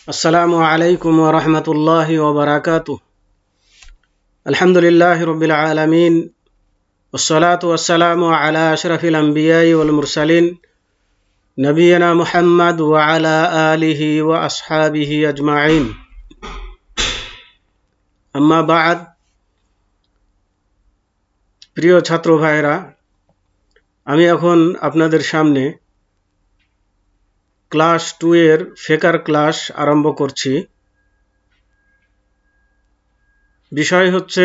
আসসালামু আলাইকুম ওয়া রাহমাতুল্লাহি ওয়া বারাকাতুহু। আলহামদুলিল্লাহি রাব্বিল আলামিন ওয়াসসালাতু ওয়াসসালামু আলা আশরাফিল আমবিয়াই ওয়াল মুরসালিন নবিয়িনা মুহাম্মদ ওয়া আলা আলিহি ওয়া আসহাবিহি আজমাইন। আম্মা বা'দ। প্রিয় ছাত্র ভাইরা, আমি এখন আপনাদের সামনে ক্লাস 2 এর ফিকর ক্লাস আরম্ভ করছি। বিষয় হচ্ছে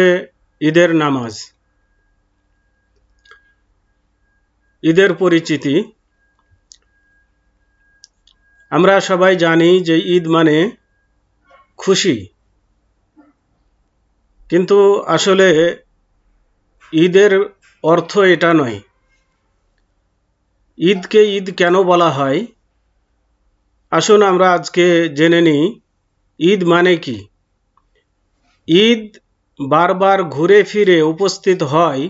ঈদের নামাজ, ঈদের পরিচিতি। আমরা সবাই জানি যে ঈদ মানে খুশি, কিন্তু আসলে ঈদের অর্থ এটা নয়। ঈদকে ঈদ কেন বলা হয়, আসুন আমরা আজকে জেনে নিই ঈদ মানে কি। ঈদ বারবার ঘুরে ফিরে উপস্থিত হয়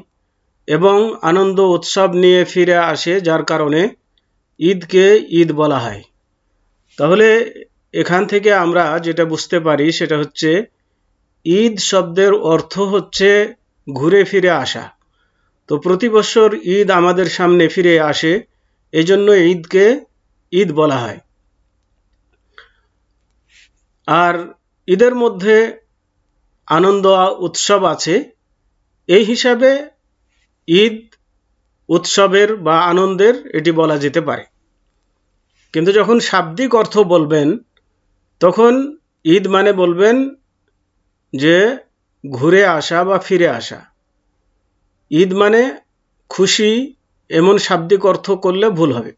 এবং আনন্দ উৎসব নিয়ে ফিরে আসে, যার কারণে ঈদকে ঈদ বলা হয়। তাহলে এখান থেকে আমরা যেটা বুঝতে পারি সেটা হচ্ছে ঈদ শব্দের অর্থ হচ্ছে ঘুরে ফিরে আসা। তো প্রতি বছর ঈদ আমাদের সামনে ফিরে আসে, এজন্য ঈদকে ঈদ বলা হয়। আর ঈদের মধ্যে আনন্দ উৎসব আছে, এই হিসাবে ঈদ উৎসবের বা আনন্দের এটি বলা যেতে পারে। কিন্তু যখন শাব্দিক অর্থ বলবেন, তখন ঈদ মানে বলবেন যে ঘুরে আসা বা ফিরে আসা। ঈদ মানে খুশি, এমন শাব্দিক অর্থ করলে ভুল হবে।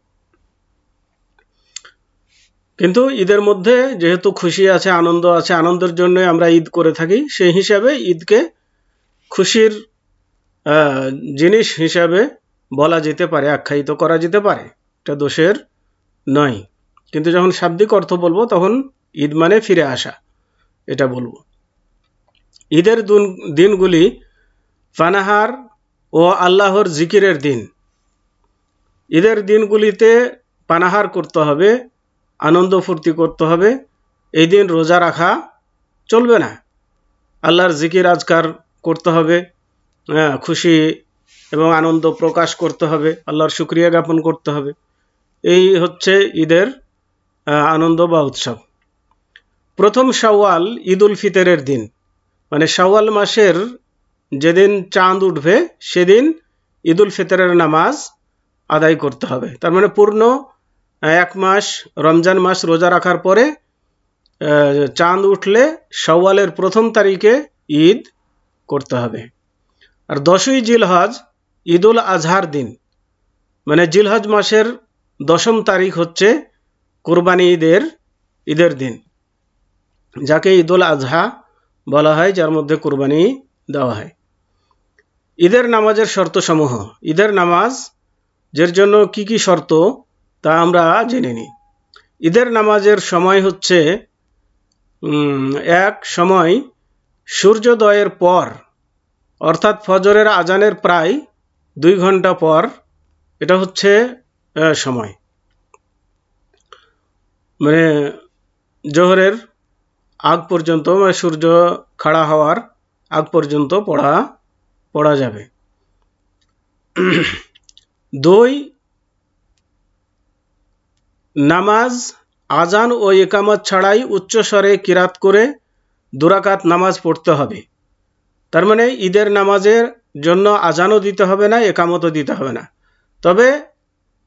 কিন্তু ঈদের মধ্যে যেহেতু খুশি আছে, আনন্দ আছে, আনন্দের জন্য আমরা ঈদ করে থাকি, সেই হিসাবে ঈদকে খুশির জিনিস হিসাবে বলা যেতে পারে, আখ্যায়িত করা যেতে পারে, এটা দোষের নয়। কিন্তু যখন শাব্দিক অর্থ বলবো তখন ঈদ মানে ফিরে আসা এটা বলবো। ঈদের দিনগুলি পানাহার ও আল্লাহর জিকিরের দিন। ঈদের দিনগুলিতে পানাহার করতে হবে, আনন্দ ফুর্তি করতে হবে। এই দিন রোজা রাখা চলবে না, আল্লাহর জিকির আজকার করতে হবে, খুশি এবং আনন্দ প্রকাশ করতে হবে, আল্লাহর শুকরিয়া জ্ঞাপন করতে হবে। এই হচ্ছে ঈদের আনন্দ বা উৎসব। প্রথম শাওয়াল ঈদ উল ফিতরের দিন, মানে শাওয়াল মাসের যেদিন চাঁদ উঠবে সেদিন ঈদ উল ফিতরের নামাজ আদায় করতে হবে। তার মানে পূর্ণ এক মাস, রমজান মাস রোজা রাখার পরে চাঁদ উঠলে শাওয়ালের প্রথম তারিখে ঈদ করতে হবে। আর 10ই জিলহজ ঈদ উল আজহার দিন, মানে জিলহজ মাসের 10ম তারিখ হচ্ছে কুরবানি ঈদের দিন, যাকে ঈদ উল আজহা বলা হয়, যার মধ্যে কুরবানি দেওয়া হয়। ঈদের নামাজের শর্ত সমূহ। ঈদের নামাজ যের জন্য কি কি শর্ত তা আমরা জেনে নিই। ঈদের নামাজের সময় হচ্ছে এক সময় সূর্যোদয়ের পর, অর্থাৎ ফজরের আজানের প্রায় 2 ঘন্টা পর, এটা হচ্ছে সময়। মানে জোহরের আগ পর্যন্ত, মানে সূর্য খাড়া হওয়ার আগ পর্যন্ত পড়া যাবে। 2, নামাজ আজান ও ইকামত ছাড়াই উচ্চস্বরে কিরাত করে 2 রাকাত নামাজ পড়তে হবে। তার মানে ঈদের নামাজের জন্য আজানও দিতে হবে না, ইকামতও দিতে হবে না, তবে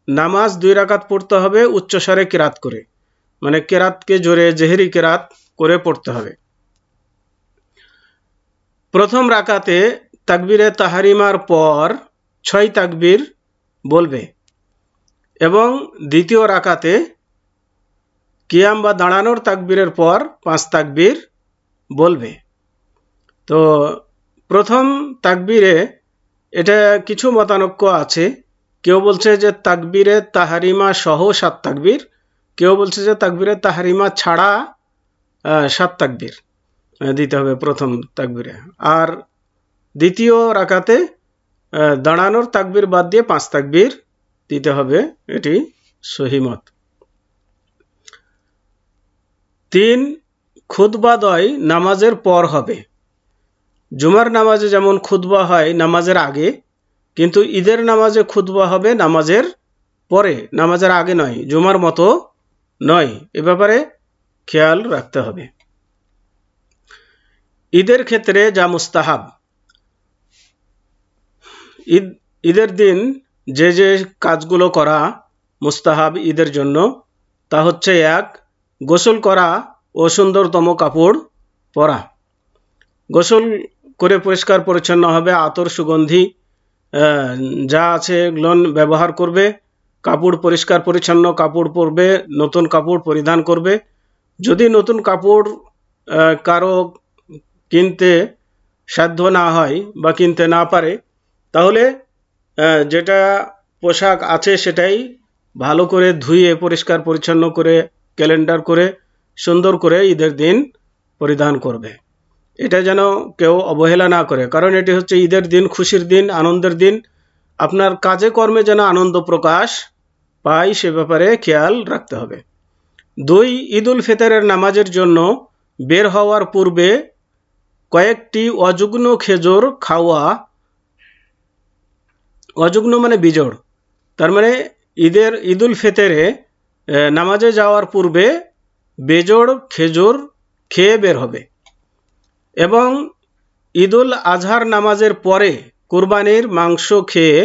নামাজ 2 রাকাত পড়তে হবে উচ্চস্বরে কিরাত করে, মানে কেরাতকে জোরে জেহেরি কেরাত করে পড়তে হবে। প্রথম রাকাতে তাকবীরে তাহরিমার পর 6 তাকবীর বলবে এবং দ্বিতীয় রাকাতে কিয়াম বা দাঁড়ানোর তাকবীরের পর 5 তাকবীর বলবে। তো প্রথম তাকবীরে এটা কিছু মতানক্য আছে। কেউ বলছে যে তাকবীরে তাহরিমা সহ 7 তাকবীর, কেউ বলছে যে তাকবীরে তাহরিমা ছাড়া 7 তাকবীর দিতে হবে প্রথম তাকবীরে, আর দ্বিতীয় রাকাতে দাঁড়ানোর তাকবীর বাদ দিয়ে 5 তাকবীর দিতে হবে, এটি সহিহ মত। 3 খুতবাদয় নামাজের পর হবে। জুমার নামাজে যেমন খুতবা হয় নামাজের আগে, কিন্তু ঈদের নামাজে খুতবা হবে নামাজের পরে, নামাজের আগে নয়, জুমার মতো নয়। এ ব্যাপারে খেয়াল রাখতে হবে। ঈদের ক্ষেত্রে যা মুস্তাহাব, ঈদের দিন যে যে কাজগুলো করা মুস্তাহাব ঈদের জন্য, তা হচ্ছে: 1, গোসল করা ও সুন্দরতম কাপড় পরা। গোসল করে পরিষ্কার পরিচ্ছন্ন হবে, আতর সুগন্ধি যা আছে এগুলো ব্যবহার করবে, কাপড় পরিষ্কার পরিচ্ছন্ন কাপড় পরবে, নতুন কাপড় পরিধান করবে। যদি নতুন কাপড় কারো কিনতে সাধ্য না হয় বা কিনতে না পারে, তাহলে যেটা পোশাক আছে সেটাই ভালো করে ধুয়ে পরিষ্কার পরিচ্ছন্ন করে ক্যালেন্ডার করে সুন্দর করে ঈদের দিন পরিধান করবে। এটা যেন কেউ অবহেলা না করে, কারণ এটি হচ্ছে ঈদের দিন, খুশির দিন, আনন্দের দিন। আপনার কাজে কর্মে যেন আনন্দ প্রকাশ পায় সে ব্যাপারে খেয়াল রাখতে হবে। 2, ঈদ উল ফিতরের নামাজের জন্য বের হওয়ার পূর্বে কয়েকটি অযুগ্ন খেজুর খাওয়া। অযুগ্ন মানে বিজোড়, তার মানে ঈদ উল ফিতরে নামাজে যাওয়ার পূর্বে বেজোড় খেজুর খেয়ে বের হবে। এবং ঈদ উল আজহার নামাজের পরে কুরবানির মাংস খেয়ে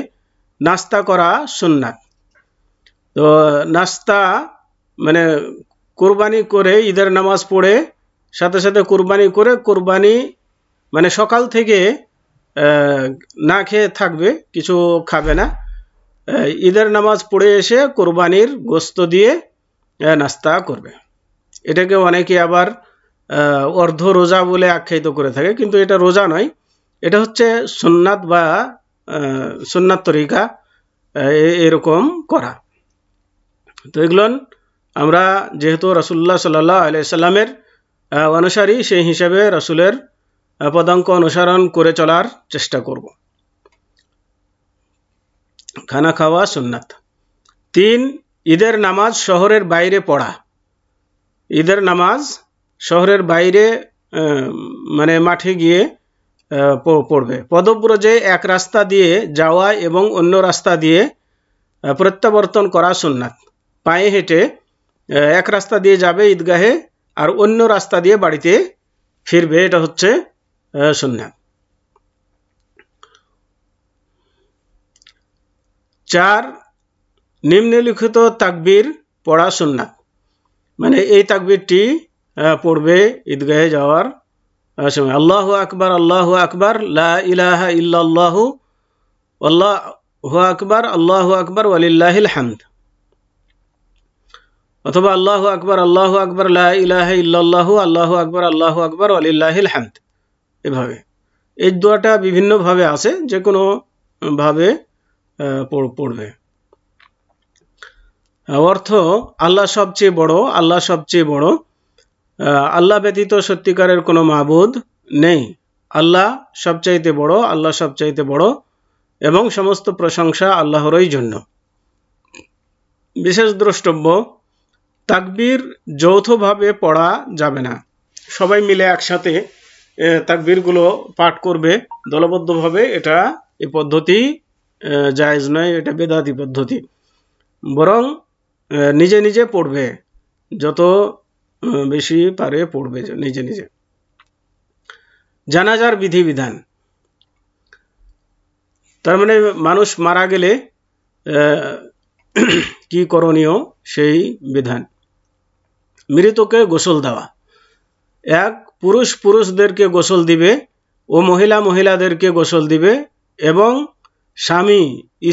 নাস্তা করা সুন্নাত। তো নাস্তা মানে কুরবানি করে ঈদের নামাজ পড়ে সাথে সাথে কুরবানি করে, কুরবানি মানে সকাল থেকে না খেয়ে থাকবে, কিছু খাবে না, ঈদের নামাজ পড়ে এসে কুরবানির গোস্ত দিয়ে নাস্তা করবে। এটাকে অনেকে আবার অর্ধ রোজা বলে আখ্যায়িত করে থাকে, কিন্তু এটা রোজা নয়, এটা হচ্ছে সুন্নাত বা সুন্নাত তরিকা এরকম করা। তো এগুলো আমরা যেহেতু রাসূলুল্লাহ সাল্লাল্লাহু আলাইহি সাল্লামের অনুসারী, সেই হিসাবে রাসূলের পদাঙ্ক অনুসরণ করে চলার চেষ্টা করব। খানা খাওয়া সুন্নাত। 3, ঈদের নামাজ শহরের বাইরে পড়া। ঈদের নামাজ শহরের বাইরে মানে মাঠে গিয়ে পড়বে। পদব্রজে এক রাস্তা দিয়ে যাওয়া এবং অন্য রাস্তা দিয়ে প্রত্যাবর্তন করা সুন্নাত। পায়ে হেঁটে এক রাস্তা দিয়ে যাবে ঈদগাহে আর অন্য রাস্তা দিয়ে বাড়িতে ফিরবে, এটা হচ্ছে সুন্নাত। 4, নিম্নলিখিত তাকবীর পড়া সুন্নাত। মানে এই তাকবীরটি পড়বে ঈদগাহে যাওয়ার সময়: আল্লাহু আকবার, আল্লাহু আকবার, লা ইলাহা ইল্লাল্লাহু, আল্লাহু আকবার, আল্লাহু আকবার, ওয়ালিল্লাহিল হামদ। অথবা আল্লাহু আকবার, আল্লাহু আকবার, লা ইলাহা ইল্লাল্লাহু, আল্লাহু আকবার, আল্লাহু আকবার, ওয়ালিল্লাহিল হামদ। এভাবে এই দোয়াটা বিভিন্নভাবে আছে, যে কোনো ভাবে পড়বে। অর্থ: আল্লাহ সবচেয়ে বড়, আল্লাহ সবচেয়ে বড়, আল্লাহ ব্যতীত সত্যিকারের কোনো মাবুদ নেই, আল্লাহ সবচাইতে বড়, আল্লাহ সবচাইতে বড়, এবং সমস্ত প্রশংসা আল্লাহরই জন্য। বিশেষ দ্রষ্টব্য: তাকবীর যৌথভাবে পড়া যাবে না। সবাই মিলে একসাথে তাকবীরগুলো পাঠ করবে দলবদ্ধভাবে, এটা এই পদ্ধতি জায়েজ নয়, এটা বেদাতি পদ্ধতি। বরং নিজে নিজে পড়বে, যত বেশি পারে পড়বে নিজে নিজে। জানাজার বিধিবিধান, তার মানে মানুষ মারা গেলে কি করণীয় সেই বিধান। মৃতকে গোসল দেওয়া: 1, পুরুষ পুরুষদেরকে গোসল দিবে ও মহিলা মহিলাদেরকে গোসল দিবে, এবং স্বামী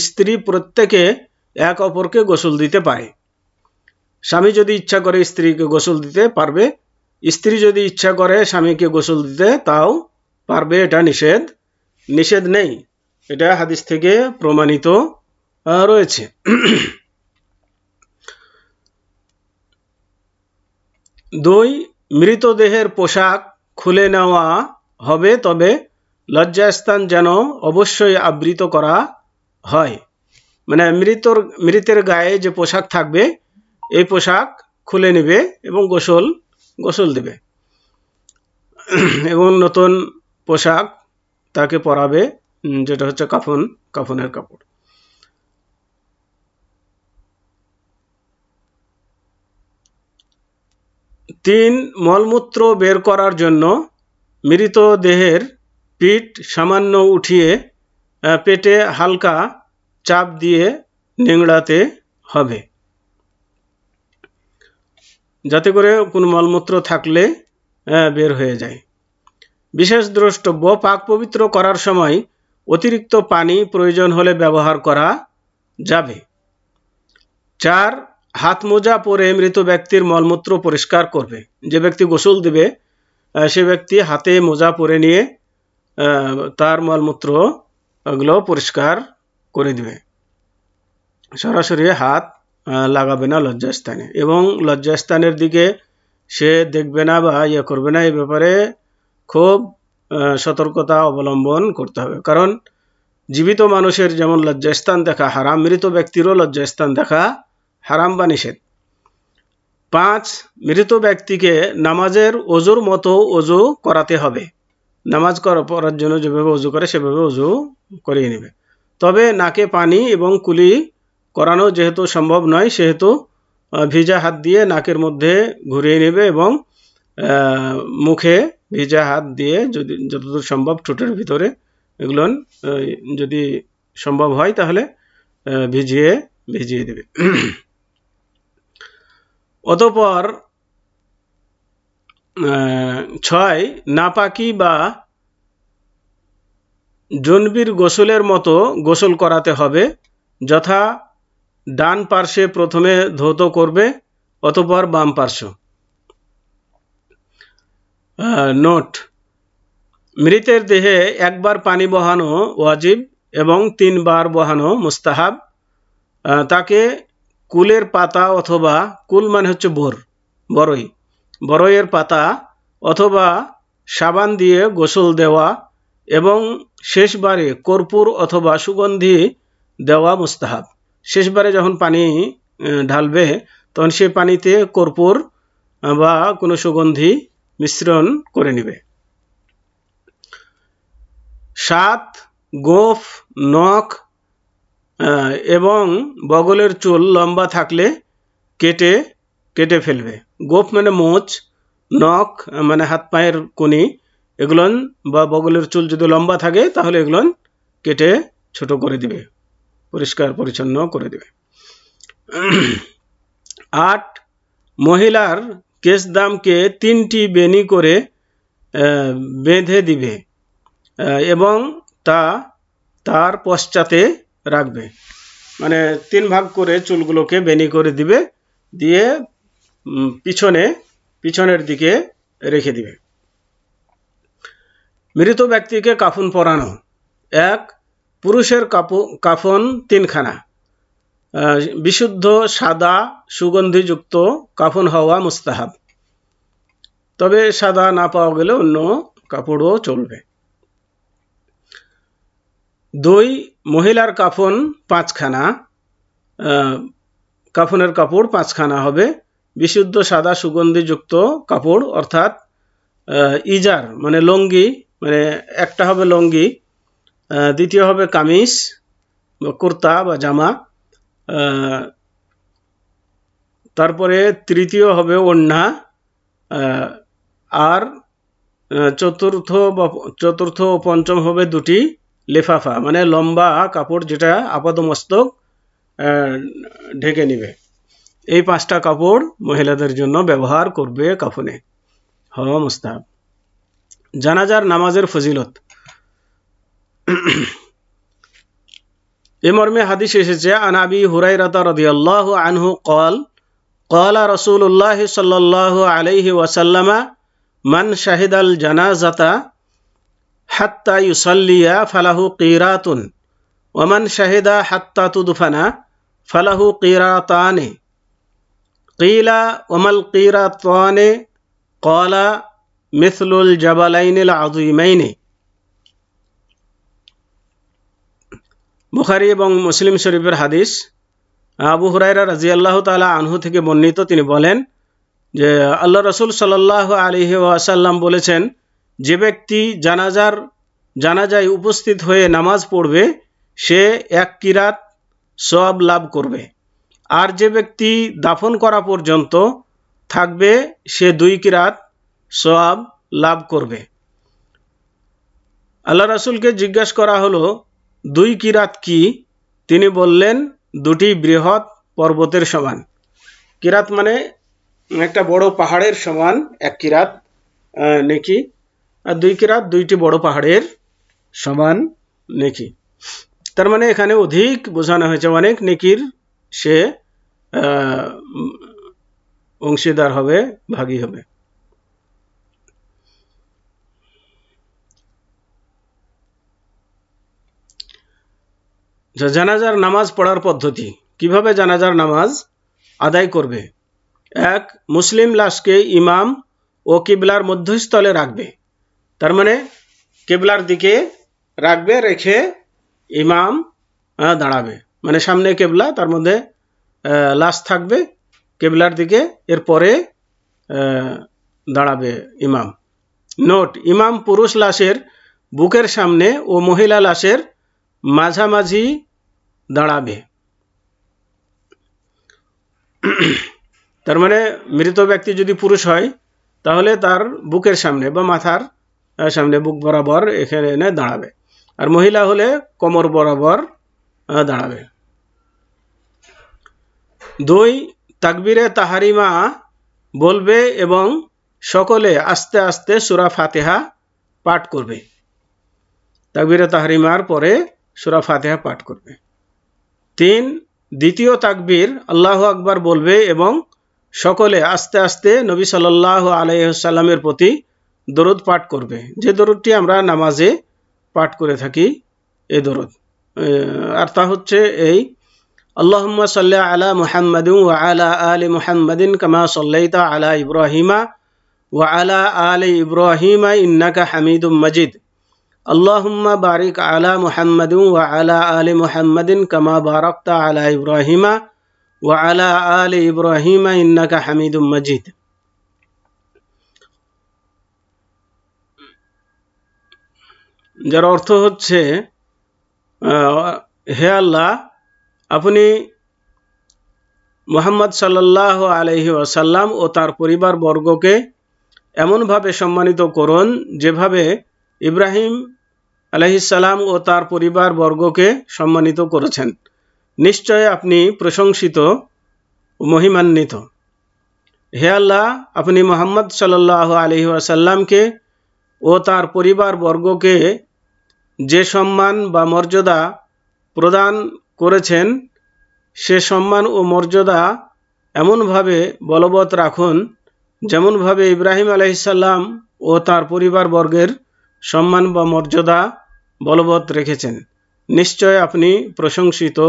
স্ত্রী প্রত্যেকে এক অপরকে গোসল দিতে পারে। স্বামী যদি ইচ্ছা করে স্ত্রীকে গোসল দিতে পারবে, স্ত্রী যদি ইচ্ছা করে স্বামীকে গোসল দিতে তাও পারবে, এটা নিষেধ নেই, এটা হাদিস থেকে প্রমাণিত রয়েছে। 2, মৃতদেহের পোশাক খুলে নেওয়া হবে, তবে লজ্জাস্থান যেন অবশ্যই আবৃত করা হয়। মানে মৃতের গায়ে যে পোশাক থাকবে এই পোশাক খুলে নেবে এবং গোসল গোসল দেবে এবং নতুন পোশাক তাকে পরাবে, যেটা হচ্ছে কাফনের কাপড়। 3 মলমূত্র বের করার জন্য মৃত দেহের পিঠ সামান্য উঠিয়ে পেটে হালকা চাপ দিয়ে নিংড়াতে হবে, যাতে করে কোনো মলমূত্র থাকলে বের হয়ে যায়। বিশেষ দ্রষ্টব্য, পাক পবিত্র করার সময় অতিরিক্ত পানি প্রয়োজন হলে ব্যবহার করা যাবে। 4 হাত মোজা পরে মৃত ব্যক্তির মলমূত্র পরিষ্কার করবে। যে ব্যক্তি গোসল দিবে সে ব্যক্তি হাতে মোজা পরে নিয়ে তার মলমূত্র ওগুলো পরিষ্কার করে দিবে, সরাসরি হাত লাগাবে না লজ্জাস্থানে, এবং লজ্জাস্থানের দিকে সে দেখবে না বা করবে না। এই ব্যাপারে খুব সতর্কতা অবলম্বন করতে হবে, কারণ জীবিত মানুষের যেমন লজ্জাস্থান দেখা হারাম, মৃত ব্যক্তিরও লজ্জাস্থান দেখা হারাম বা নিষেধ। 5 মৃত ব্যক্তিকে নামাজের ওযুর মতো ওযু করাতে হবে। নামাজ পড়ার জন্য যেভাবে ওযু করে সেভাবে ওযু করিয়ে নেবে। তবে নাকে পানি এবং কুলি করানো যেহেতু সম্ভব নয়, সেহেতু ভিজা হাত দিয়ে নাকের মধ্যে ঘুরিয়ে নেবে এবং মুখে ভিজা হাত দিয়ে যতদূর সম্ভব ঠোঁটের ভিতরে এগুলো যদি সম্ভব হয় তাহলে ভিজিয়ে দেবে। অতঃপর 6 নাপাকি বা জনবির গোসলের মতো গোসল করাতে হবে, যথা ডান পার্শ্বে প্রথমে ধৌত করবে, অতঃপর বাম পার্শ্ব। নোট: মৃতের দেহে একবার পানি বহানো ওয়াজিব এবং 3 বার বহানো মুস্তাহাব। তাকে কুলের পাতা অথবা কুল মানে হচ্ছে বরইয়ের পাতা অথবা সাবান দিয়ে গোসল দেওয়া এবং শেষবারে কর্পূর অথবা সুগন্ধি দেওয়া মুস্তাহাব। শেষবারে যখন পানি ঢালবে তখন সে পানিতে কর্পূর বা কোনো সুগন্ধি মিশ্রণ করে নেবে। 7 গোঁফ, নখ এবং বগলের চুল লম্বা থাকলে কেটে ফেলবে। গোঁফ মানে মোচ, নখ মানে হাত পায়ের কনি, এগুলো বা বগলের চুল যদি লম্বা থাকে তাহলে এগুলো কেটে ছোট করে দিবে, পরিষ্কার পরিচ্ছন্ন করে দিবে। 8 মহিলার কেশদামকে 3টি বেনি করে বেঁধে দিবে এবং তার পশ্চাতে রাখবে, মানে 3 ভাগ করে চুলগুলোকে বেনি করে দিবে, দিয়ে পিছনের দিকে রেখে দিবে। মৃত ব্যক্তিকে কাফন পরানো। 1 পুরুষের কাফন 3 খানা, বিশুদ্ধ সাদা সুগন্ধিযুক্ত কাফন হওয়া মুস্তাহাব, তবে সাদা না পাওয়া গেলে অন্য কাপড়ও চলবে। 2 মহিলার কাফন 5 খানা, কাফনের কাপড় 5 খানা হবে, বিশুদ্ধ সাদা সুগন্ধিযুক্ত কাপড়, অর্থাৎ ইজার মানে লঙ্গি, মানে একটা হবে লঙ্গি, দ্বিতীয় হবে কামিজ বা কুর্তা বা জামা, তারপরে তৃতীয় হবে ওড়না, আর চতুর্থ ও পঞ্চম হবে 2টি লেফাফা মানে লম্বা কাপড়, যেটা আপাদমস্তক ঢেকে নেবে। এই 5টা কাপড় মহিলাদের জন্য ব্যবহার করবে কাফনে হওয়া মুস্তাহাব। জানাজার নামাজের ফজিলত। এ মর্মে হাদিস এসেছে, আন আবি হুরায়রা রাদিয়াল্লাহু আনহু قال قال رسول الله صلى الله عليه وسلم من شهد الجنازة حتى يصلي فله قيرات ومن شهد حتى تدفن فله قيراتان قيل وما القيراتان قال مثل الجبلين العظيمين। বুখারী এবং মুসলিম শরীফের হাদিস। আবু হুরায়রা রাদিয়াল্লাহু তাআলা আনহু থেকে বর্ণিত, তিনি বলেন, যে আল্লাহ রসুল সাল্লাল্লাহু আলাইহি ওয়াসাল্লাম বলেছেন, যে ব্যক্তি জানাজায় উপস্থিত হয়ে নামাজ পড়বে সে 1 কিরাত সওয়াব লাভ করবে, আর যে ব্যক্তি দাফন করা পর্যন্ত থাকবে সে 2 কিরাত সওয়াব লাভ করবে। আল্লাহ রাসূলকে জিজ্ঞাসা করা হলো 2 কিরাত কি? তিনি বললেন 2টি বৃহৎ পর্বতের সমান। কিরাত মানে একটা বড় পাহাড়ের সমান 1 কিরাত নেকি, আর 2 কিরাত 2টি বড় পাহাড়ের সমান নেকি। তার মানে এখানে অধিক বোঝানো হয়েছে, অনেক নেকির সে অংশীদার হবে, ভাগী হবে। জানাজার নামাজ পড়ার পদ্ধতি। কিভাবে জানাজার নামাজ আদায় করবে? 1. মুসলিম লাশকে ইমাম ও কিবলার মধ্যস্থলে রাখবে। তার মানে কিবলার দিকে রাখবে, রেখে ইমাম দাঁড়াবে, মানে সামনে কিবলা, তার মধ্যে লাশ থাকবে কিবলার দিকে, এরপরে দাঁড়াবে ইমাম। নোট: ইমাম পুরুষ লাশের বুকের সামনে ও মহিলা লাশের মাঝামাঝি দাঁড়াবে। তার মানে মৃত ব্যক্তি যদি পুরুষ হয় তাহলে তার বুকের সামনে বা মাথার সামনে, বুক বরাবর এখানে এনে দাঁড়াবে, আর মহিলা হলে কোমর বরাবর দাঁড়াবে। 2. তাকবীরে তাহারিমা বলবে এবং সকলে আস্তে আস্তে সূরা ফাতিহা পাঠ করবে। তাকবীরে তাহরিমার পরে সূরা ফাতিহা পাঠ করবে। 3. দ্বিতীয় তাকবীর আল্লাহু আকবার বলবে এবং সকলে আস্তে আস্তে নবী সাল্লাল্লাহু আলাইহি ওয়াসাল্লামের প্রতি দরুদ পাঠ করবে, যে দরুদটি আমরা নামাজে পাঠ করে থাকি, এই দরুদ। আর তা হচ্ছে এই: আল্লাহুম্মা সাল্লি আলা মুহাম্মাদিন ওয়া আলা আলি মুহাম্মাদিন কামা সাল্লাইতা আলা ইব্রাহিমা ওয়া আলা আলি ইব্রাহিমা ইন্নাকা হামিদুম মাজিদ। আল্লাহুম্মা বারিক আলা মুহাম্মাদিন ওয়া আলা আলি মুহাম্মাদিন কামা বারাকতা আলা ইব্রাহিমা ওয়া আলা আলি ইব্রাহিমা ইন্নাকা হামিদুম মাজিদ। যার অর্থ হচ্ছে, হে আল্লাহ, আপনি মুহাম্মদ সাল্লাল্লাহু আলাইহি ওয়াসাল্লাম ও তার পরিবার বর্গকে এমনভাবে সম্মানিত করুন যেভাবে ইব্রাহিম আলাইহিস সালাম ও তার পরিবার বর্গকে সম্মানিত করেছেন। নিশ্চয় আপনি প্রশংসিত ও মহিমান্বিত। হে আল্লাহ, আপনি মুহাম্মদ সাল্লাল্লাহু আলাইহি ওয়াসাল্লামকে ও তার পরিবার বর্গকে যে সম্মান বা মর্যাদা প্রদান করেছেন সে সম্মান ও মর্যাদা এমনভাবে বলবৎ রাখুন যেমনভাবে ইব্রাহিম আলাইহিস সালাম ও তার পরিবার বর্গের সম্মান বা মর্যাদা বলবৎ রেখেছেন। নিশ্চয় আপনি প্রশংসিত,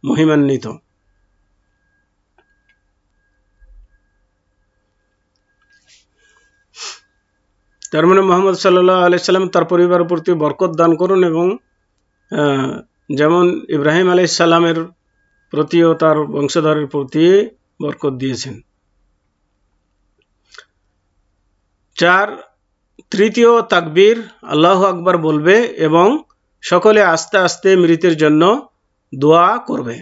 মহিমান্বিত। তার মানে মুহাম্মদ সাল্লাল্লাহু আলাইহি সাল্লাম তার পরিবারের প্রতি বরকত দান করুন এবং যেমন ইব্রাহিম আলাইহিস সালামের প্রতি ও তার বংশধরের প্রতি বরকত দিয়েছেন। 4. তৃতীয় তাকবীর আল্লাহু আকবার বলবে এবং সকলে আস্তে আস্তে মৃতের জন্য দোয়া করবে।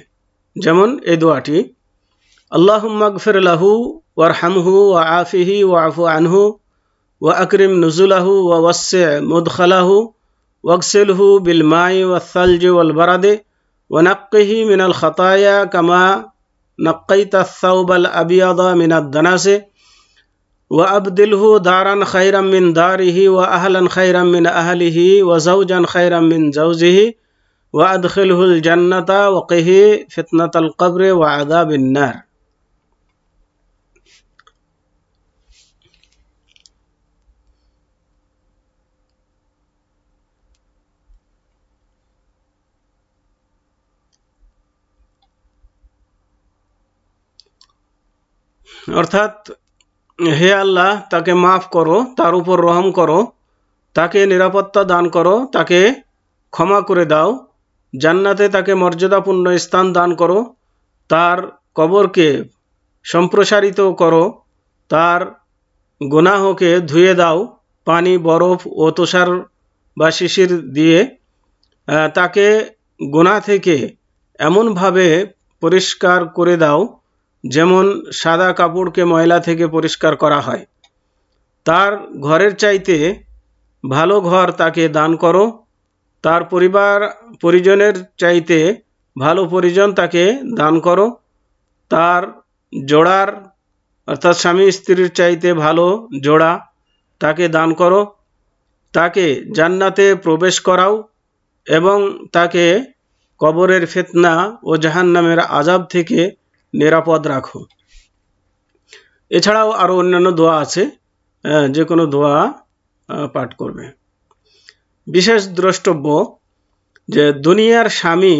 যেমন এই দোয়াটি: আল্লাহুম্মা গফির লাহু ওয়ারহামহু ওয়া আফিহি ওয়াফু আনহু ওয়া আকরিম নুজুলাহু ওয়া ওয়াসসি মুদখালাহু ওয়াগসিলহু বিল মাই ওয়াস সালজি ওয়াল বারাদি ওয়া নাক্কিহি মিনাল খাতায়া কামা নাক্কাইতা আস-সাওবাল আবিয়াদা মিনাদ দানাসি ওয়া আবদিলহু দারান খায়রাম মিন দারিহি ওয়া আহলান খায়রাম মিন আহলিহি ওয়া যাওজান খায়রাম মিন যাওজিহি ওয়া আদখিলহুল জান্নাতা ওয়া কিহি ফিতনাতাল কবরি ওয়া আযাবিন নার। অর্থাৎ, হে আল্লাহ, তাকে মাফ করো, তার উপর রহম করো, তাকে নিরাপত্তা দান করো, তাকে ক্ষমা করে দাও, জান্নাতে তাকে মর্যাদাপূর্ণ স্থান দান করো, তার কবরকে সম্প্রসারিত করো, তার গুনাহকে ধুয়ে দাও পানি, বরফ ও তুষার বা শিশির দিয়ে। তাকে গুনাহ থেকে এমনভাবে পরিষ্কার করে দাও যেমন সাদা কাপড়কে ময়লা থেকে পরিষ্কার করা হয়। তার ঘরের চাইতে ভালো ঘর তাকে দান করো। তার পরিজনের চাইতে ভালো পরিজন তাকে দান করো। তার জোড়ার অর্থাৎ স্বামী স্ত্রীর চাইতে ভালো জোড়া তাকে দান করো। তাকে জান্নাতে প্রবেশ করাও এবং তাকে কবরের ফিতনা ও জাহান্নামের আযাব থেকে নিরাপদ রাখো। এছাড়াও আরও অন্যান্য দোয়া আছে, যে কোনো দোয়া পাঠ করবে। বিশেষ দ্রষ্টব্য যে দুনিয়ার স্বামী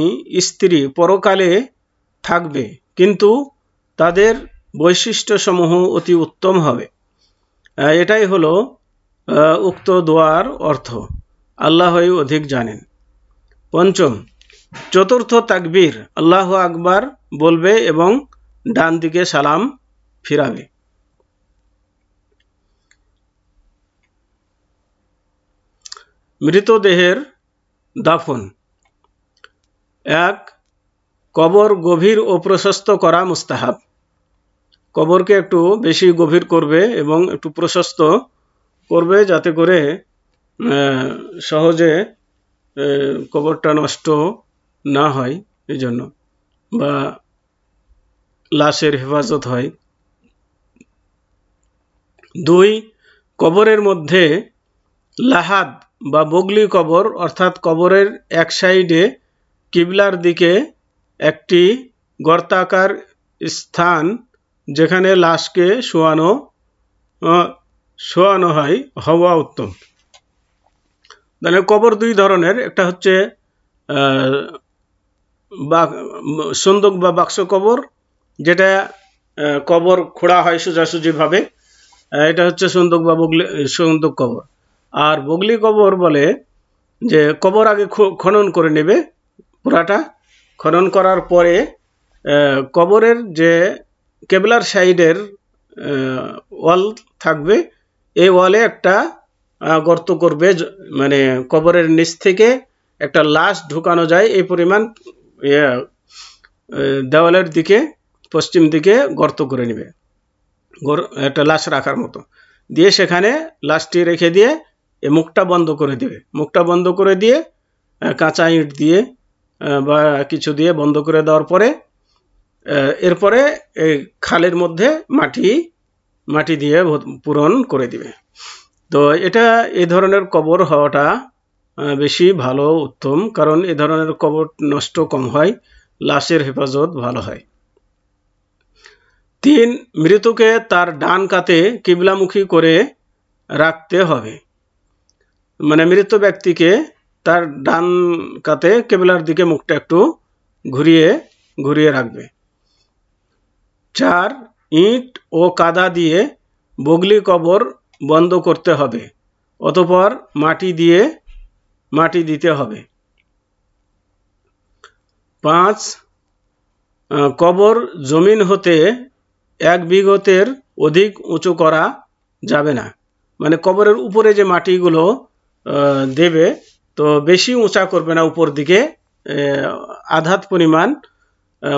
স্ত্রী পরকালে থাকবে, কিন্তু তাদের বৈশিষ্ট্যসমূহ অতি উত্তম হবে। এটাই হলো উক্ত দোয়ার অর্থ। আল্লাহই অধিক জানেন। পঞ্চম, চতুর্থ তাকবীর আল্লাহু আকবার বলবে এবং ডান দিকে সালাম ফিরাবে। মৃতদেহের দাফন। 1. কবর গভীর ও প্রশস্ত করা মুস্তাহাব। কবরকে একটু বেশি গভীর করবে এবং একটু প্রশস্ত করবে, যাতে করে সহজে কবরটা নষ্ট না হয়, এই জন্য, বা লাশের হেফাজত হয়। 2. কবরের মধ্যে লাহাদ বা বগলি কবর, অর্থাৎ কবরের এক সাইডে কিবলার দিকে একটি গর্তাকার স্থান যেখানে লাশকে শোয়ানো হয় হওয়া উত্তম। মানে কবর দুই ধরনের, একটা হচ্ছে সন্দুক বা বাক্স কবর, যেটা কবর খোঁড়া হয় সোজাসুজিভাবে, এটা হচ্ছে সন্দুক কবর। আর বগলি কবর বলে যে কবর আগে খনন করে নেবে, পুরাটা খনন করার পরে কবরের যে কেবলার সাইডের ওয়াল থাকবে, এই ওয়ালে একটা গর্ত করবে, মানে কবরের নিচ থেকে একটা লাশ ঢুকানো যায় এই পরিমাণ দেওয়ালের দিকে পশ্চিম দিকে গর্ত করে নেবে, একটা লাশ রাখার মতো, দিয়ে সেখানে লাশটি রেখে দিয়ে মুখটা বন্ধ করে দেবে। মুখটা বন্ধ করে দিয়ে কাঁচা ইট দিয়ে বা কিছু দিয়ে বন্ধ করে দেওয়ার পরে এরপরে এই খালের মধ্যে মাটি দিয়ে পূরণ করে দিবে। তো এটা এই ধরনের কবর হওয়াটা বেশি ভালো, উত্তম, কারণ এ ধরনের কবর নষ্ট কম হয়, লাশের হেফাজত ভালো হয়। 3. মৃতকে তার ডান কাতে কিবলামুখী করে রাখতে হবে, মানে মৃত ব্যক্তিকে তার ডান কাতে কিবলার দিকে মুখটা একটু ঘুরিয়ে রাখবে। 4. ইট ও কাদা দিয়ে বগলি কবর বন্ধ করতে হবে, অতঃপর মাটি দিতে হবে। 5. কবর জমিন হতে 1 বিঘতের অধিক উঁচু করা যাবে না, মানে কবরের উপরে যে মাটিগুলো দেবে, তো বেশি উঁচা করবে না, উপর দিকে আধাত পরিমাণ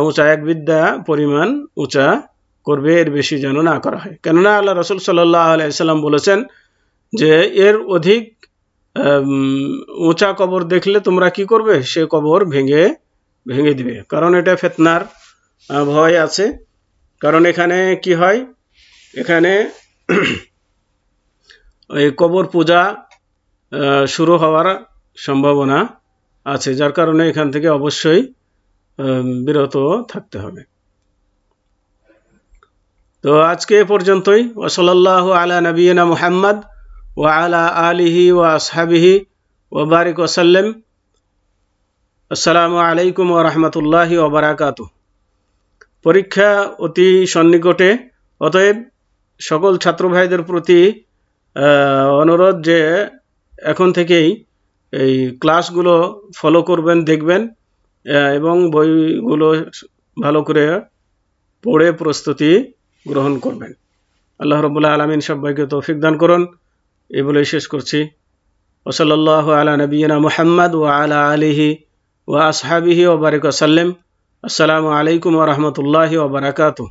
উঁচা, 1 বিঘা পরিমাণ উঁচা করবে, এর বেশি যেন না করা হয়। কেননা আল্লাহ রাসূল সাল্লাল্লাহু আলাইহি সাল্লাম বলেছেন যে এর অধিক উঁচা কবর দেখলে তোমরা কি করবে, সে কবর ভেঙে দিবে, কারণ এটা ফিতনার ভয় আছে। কারণ এখানে কি হয়, এখানে ওই কবর পূজা শুরু হওয়ার সম্ভাবনা আছে, যার কারণে এখান থেকে অবশ্যই বিরত থাকতে হবে। তো আজকে এ পর্যন্তই। ওয়াসাল্লাল্লাহু আলা নবিয়িনা মুহাম্মদ ওয়া আলা আলিহি ওয়া আসহাবিহি ওয়া বারিক ওয়া সাল্লাম। আসসালামু আলাইকুম ওয়া রাহমাতুল্লাহি ওয়া বারাকাতুহু। পরীক্ষা অতি সন্নিকটে, অতএব সকল ছাত্র ভাইদের প্রতি অনুরোধ যে এখন থেকেই এই ক্লাসগুলো ফলো করবেন, দেখবেন এবং বইগুলো ভালো করে পড়ে প্রস্তুতি গ্রহণ করবেন। আল্লাহ রাব্বুল আলামিন সবাইকে তৌফিক দান করুন। এই বলে শেষ করছি। ওয়াসাল্লাল্লাহু আলা নবিয়িনা মুহাম্মদ ওয়া আলা আলিহি ওয়া আসহাবিহি ওয়া বারিক ওয়া সাল্লাম। আসসালামু আলাইকুম ওয়া রাহমাতুল্লাহি ওয়া বারাকাতুহু।